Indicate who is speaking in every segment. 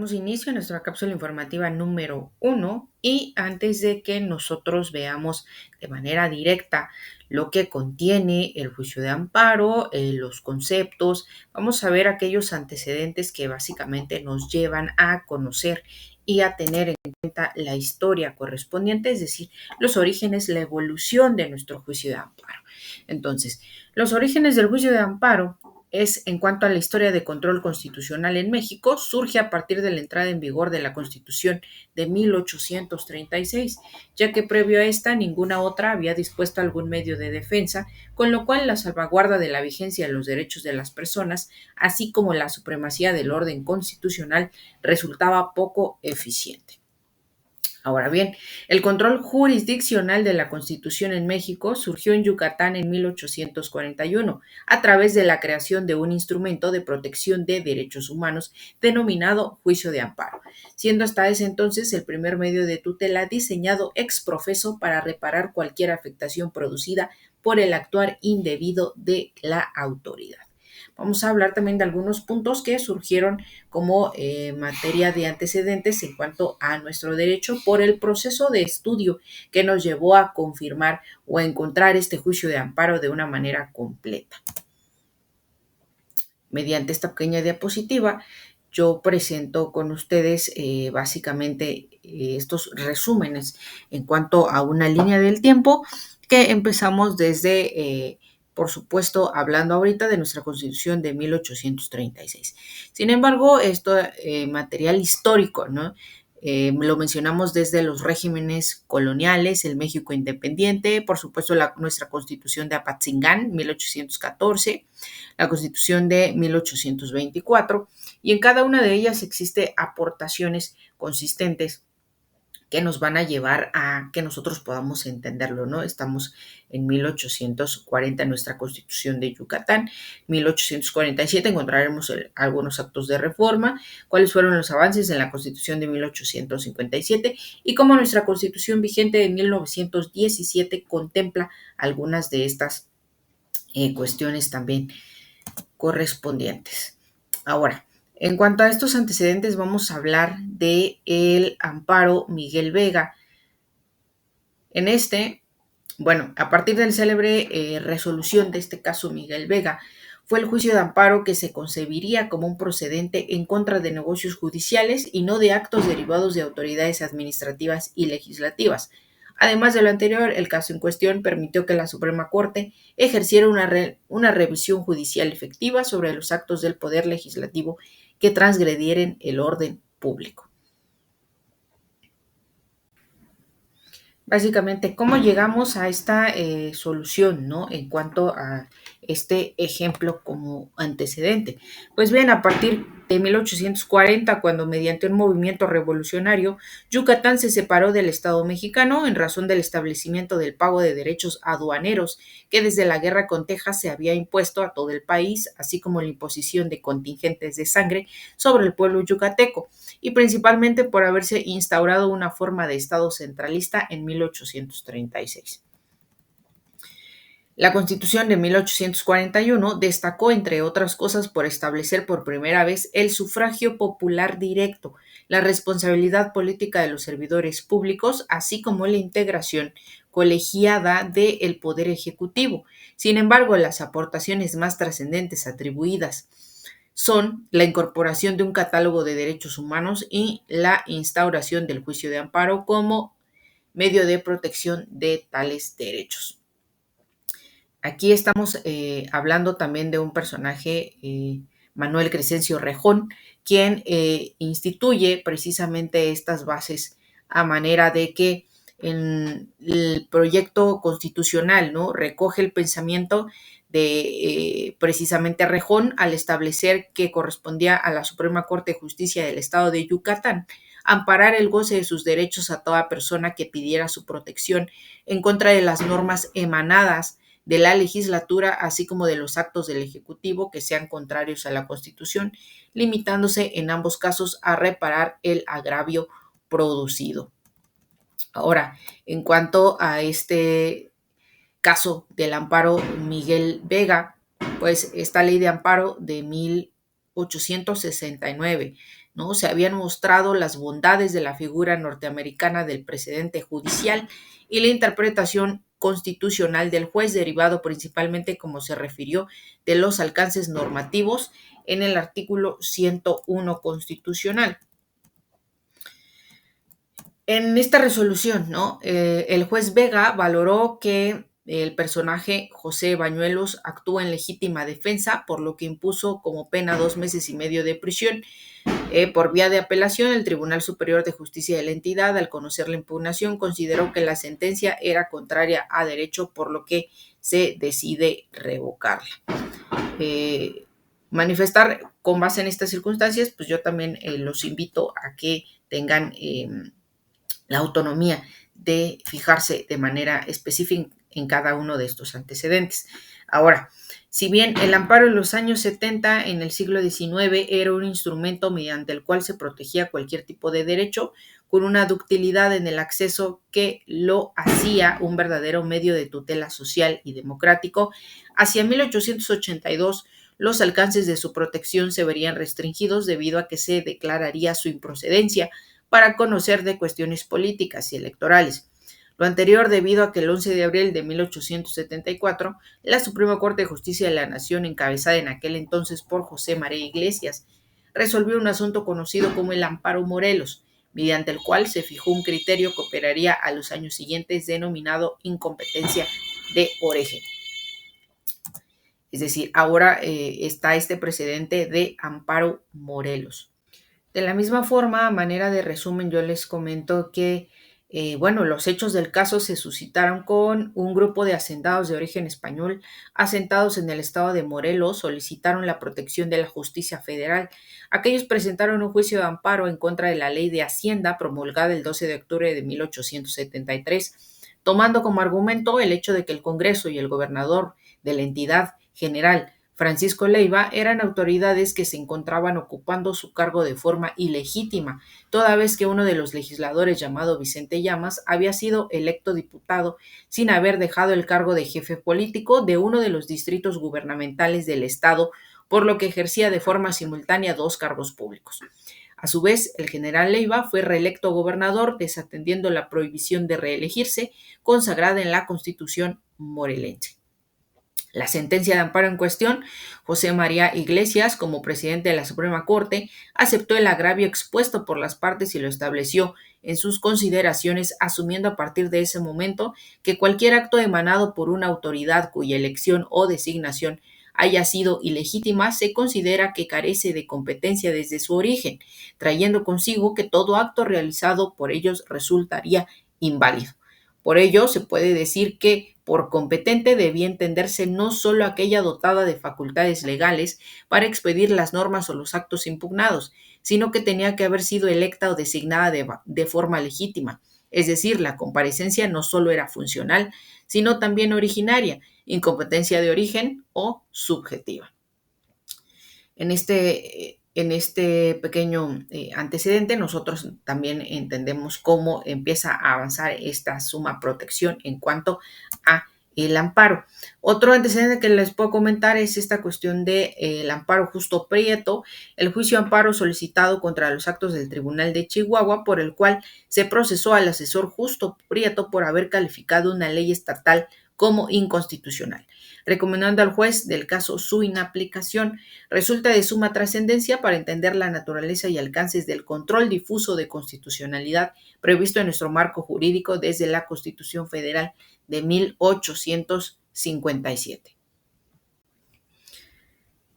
Speaker 1: Damos inicio a nuestra cápsula informativa número 1 y antes de que nosotros veamos de manera directa lo que contiene el juicio de amparo, los conceptos, vamos a ver aquellos antecedentes que básicamente nos llevan a conocer y a tener en cuenta la historia correspondiente, es decir, los orígenes, la evolución de nuestro juicio de amparo. Entonces, los orígenes del juicio de amparo es en cuanto a la historia de control constitucional en México, surge a partir de la entrada en vigor de la Constitución de 1836, ya que previo a esta ninguna otra había dispuesto algún medio de defensa, con lo cual la salvaguarda de la vigencia de los derechos de las personas, así como la supremacía del orden constitucional, resultaba poco eficiente. Ahora bien, el control jurisdiccional de la Constitución en México surgió en Yucatán en 1841 a través de la creación de un instrumento de protección de derechos humanos denominado juicio de amparo, siendo hasta ese entonces el primer medio de tutela diseñado ex profeso para reparar cualquier afectación producida por el actuar indebido de la autoridad. Vamos a hablar también de algunos puntos que surgieron como materia de antecedentes en cuanto a nuestro derecho por el proceso de estudio que nos llevó a confirmar o a encontrar este juicio de amparo de una manera completa. Mediante esta pequeña diapositiva, yo presento con ustedes básicamente estos resúmenes en cuanto a una línea del tiempo que empezamos desde por supuesto, hablando ahorita de nuestra Constitución de 1836. Sin embargo, esto material histórico, ¿no? Lo mencionamos desde los regímenes coloniales, el México independiente, por supuesto nuestra Constitución de Apatzingán, 1814, la Constitución de 1824, y en cada una de ellas existe aportaciones consistentes que nos van a llevar a que nosotros podamos entenderlo, ¿no? Estamos en 1840 en nuestra Constitución de Yucatán, 1847 encontraremos algunos actos de reforma, cuáles fueron los avances en la Constitución de 1857 y cómo nuestra Constitución vigente de 1917 contempla algunas de estas cuestiones también correspondientes. Ahora, en cuanto a estos antecedentes, vamos a hablar de el amparo Miguel Vega. En a partir del célebre resolución de este caso Miguel Vega, fue el juicio de amparo que se concebiría como un procedente en contra de negocios judiciales y no de actos derivados de autoridades administrativas y legislativas. Además de lo anterior, el caso en cuestión permitió que la Suprema Corte ejerciera una revisión judicial efectiva sobre los actos del Poder Legislativo que transgredieren el orden público. Básicamente, ¿cómo llegamos a esta solución, ¿no? En cuanto a este ejemplo como antecedente. Pues bien, a partir de 1840, cuando mediante un movimiento revolucionario, Yucatán se separó del Estado mexicano en razón del establecimiento del pago de derechos aduaneros que desde la guerra con Texas se había impuesto a todo el país, así como la imposición de contingentes de sangre sobre el pueblo yucateco, y principalmente por haberse instaurado una forma de Estado centralista en 1836. La Constitución de 1841 destacó, entre otras cosas, por establecer por primera vez el sufragio popular directo, la responsabilidad política de los servidores públicos, así como la integración colegiada del Poder Ejecutivo. Sin embargo, las aportaciones más trascendentes atribuidas son la incorporación de un catálogo de derechos humanos y la instauración del juicio de amparo como medio de protección de tales derechos. Aquí estamos hablando también de un personaje, Manuel Crescencio Rejón, quien instituye precisamente estas bases a manera de que en el proyecto constitucional, ¿no? Recoge el pensamiento de precisamente Rejón al establecer que correspondía a la Suprema Corte de Justicia del Estado de Yucatán amparar el goce de sus derechos a toda persona que pidiera su protección en contra de las normas emanadas de la legislatura, así como de los actos del Ejecutivo que sean contrarios a la Constitución, limitándose en ambos casos a reparar el agravio producido. Ahora, en cuanto a este caso del amparo Miguel Vega, pues esta ley de amparo de 1869 ¿no? Se habían mostrado las bondades de la figura norteamericana del precedente judicial y la interpretación constitucional del juez, derivado principalmente, como se refirió, de los alcances normativos en el artículo 101 constitucional. En esta resolución, ¿no? El juez Vega valoró que el personaje José Bañuelos actúa en legítima defensa, por lo que impuso como pena 2 meses y medio de prisión. Por vía de apelación, el Tribunal Superior de Justicia de la entidad, al conocer la impugnación, consideró que la sentencia era contraria a derecho, por lo que se decide revocarla. Manifestar con base en estas circunstancias, pues yo también los invito a que tengan la autonomía de fijarse de manera específica en cada uno de estos antecedentes. Ahora, si bien el amparo en los años 70 en el siglo XIX era un instrumento mediante el cual se protegía cualquier tipo de derecho, con una ductilidad en el acceso que lo hacía un verdadero medio de tutela social y democrático, hacia 1882 los alcances de su protección se verían restringidos debido a que se declararía su improcedencia para conocer de cuestiones políticas y electorales. Lo anterior debido a que el 11 de abril de 1874, la Suprema Corte de Justicia de la Nación, encabezada en aquel entonces por José María Iglesias, resolvió un asunto conocido como el Amparo Morelos, mediante el cual se fijó un criterio que operaría a los años siguientes denominado incompetencia de origen. Es decir, ahora está este precedente de Amparo Morelos. De la misma forma, a manera de resumen, yo les comento que, los hechos del caso se suscitaron con un grupo de hacendados de origen español asentados en el estado de Morelos, solicitaron la protección de la justicia federal. Aquellos presentaron un juicio de amparo en contra de la ley de Hacienda promulgada el 12 de octubre de 1873, tomando como argumento el hecho de que el Congreso y el gobernador de la entidad general Francisco Leiva eran autoridades que se encontraban ocupando su cargo de forma ilegítima, toda vez que uno de los legisladores, llamado Vicente Llamas, había sido electo diputado sin haber dejado el cargo de jefe político de uno de los distritos gubernamentales del estado, por lo que ejercía de forma simultánea dos cargos públicos. A su vez, el general Leiva fue reelecto gobernador, desatendiendo la prohibición de reelegirse, consagrada en la Constitución morelense. La sentencia de amparo en cuestión, José María Iglesias, como presidente de la Suprema Corte, aceptó el agravio expuesto por las partes y lo estableció en sus consideraciones, asumiendo a partir de ese momento que cualquier acto emanado por una autoridad cuya elección o designación haya sido ilegítima se considera que carece de competencia desde su origen, trayendo consigo que todo acto realizado por ellos resultaría inválido. Por ello, se puede decir que por competente debía entenderse no solo aquella dotada de facultades legales para expedir las normas o los actos impugnados, sino que tenía que haber sido electa o designada de forma legítima. Es decir, la comparecencia no solo era funcional, sino también originaria, incompetencia de origen o subjetiva. En este pequeño antecedente, nosotros también entendemos cómo empieza a avanzar esta suma protección en cuanto a el amparo. Otro antecedente que les puedo comentar es esta cuestión de el amparo Justo Prieto, el juicio de amparo solicitado contra los actos del Tribunal de Chihuahua, por el cual se procesó al asesor Justo Prieto por haber calificado una ley estatal como inconstitucional, recomendando al juez del caso su inaplicación. Resulta de suma trascendencia para entender la naturaleza y alcances del control difuso de constitucionalidad previsto en nuestro marco jurídico desde la Constitución Federal de 1857.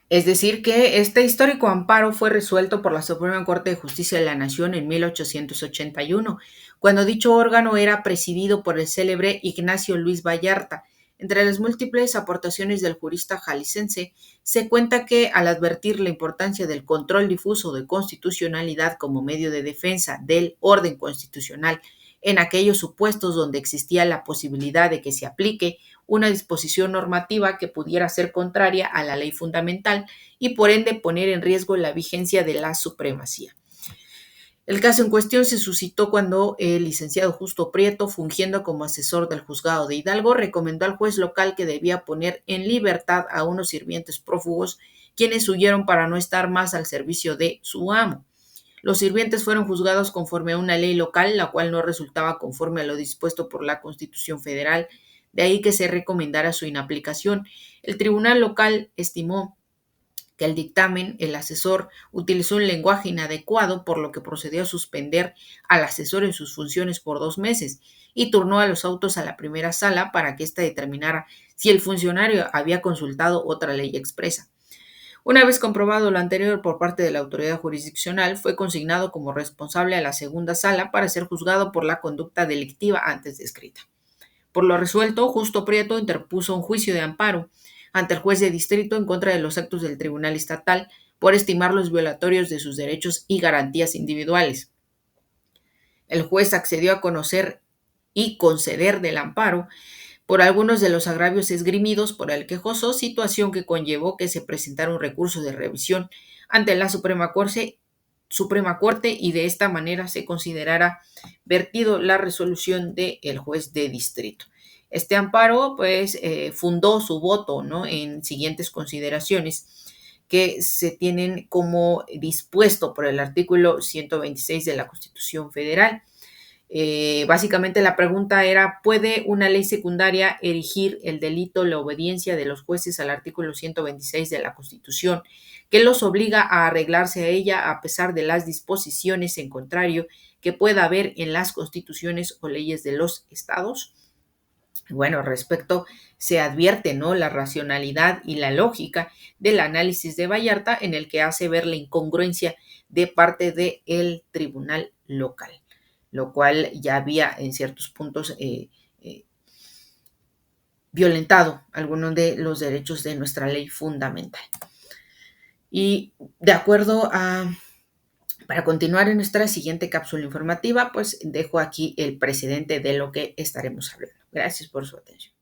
Speaker 1: Es decir, que este histórico amparo fue resuelto por la Suprema Corte de Justicia de la Nación en 1881, cuando dicho órgano era presidido por el célebre Ignacio Luis Vallarta. Entre las múltiples aportaciones del jurista jalisciense, se cuenta que, al advertir la importancia del control difuso de constitucionalidad como medio de defensa del orden constitucional en aquellos supuestos donde existía la posibilidad de que se aplique una disposición normativa que pudiera ser contraria a la ley fundamental y por ende poner en riesgo la vigencia de la supremacía. El caso en cuestión se suscitó cuando el licenciado Justo Prieto, fungiendo como asesor del juzgado de Hidalgo, recomendó al juez local que debía poner en libertad a unos sirvientes prófugos quienes huyeron para no estar más al servicio de su amo. Los sirvientes fueron juzgados conforme a una ley local, la cual no resultaba conforme a lo dispuesto por la Constitución Federal, de ahí que se recomendara su inaplicación. El tribunal local estimó que el dictamen, el asesor utilizó un lenguaje inadecuado, por lo que procedió a suspender al asesor en sus funciones por 2 meses y turnó a los autos a la primera sala para que ésta determinara si el funcionario había consultado otra ley expresa. Una vez comprobado lo anterior por parte de la autoridad jurisdiccional, fue consignado como responsable a la segunda sala para ser juzgado por la conducta delictiva antes descrita. Por lo resuelto, Justo Prieto interpuso un juicio de amparo ante el juez de distrito en contra de los actos del Tribunal Estatal por estimarlos violatorios de sus derechos y garantías individuales. El juez accedió a conocer y conceder del amparo por algunos de los agravios esgrimidos por el quejoso, situación que conllevó que se presentara un recurso de revisión ante la Suprema Corte y de esta manera se considerara vertido la resolución del juez de distrito. Este amparo, pues, fundó su voto, ¿no?, en siguientes consideraciones que se tienen como dispuesto por el artículo 126 de la Constitución Federal. Básicamente la pregunta era, ¿puede una ley secundaria erigir el delito la obediencia de los jueces al artículo 126 de la Constitución, que los obliga a arreglarse a ella a pesar de las disposiciones en contrario que pueda haber en las constituciones o leyes de los estados? Bueno, respecto se advierte, ¿no?, la racionalidad y la lógica del análisis de Vallarta, en el que hace ver la incongruencia de parte del tribunal local, lo cual ya había en ciertos puntos violentado algunos de los derechos de nuestra ley fundamental. Y de acuerdo a, para continuar en nuestra siguiente cápsula informativa, pues dejo aquí el precedente de lo que estaremos hablando. Gracias por su atención.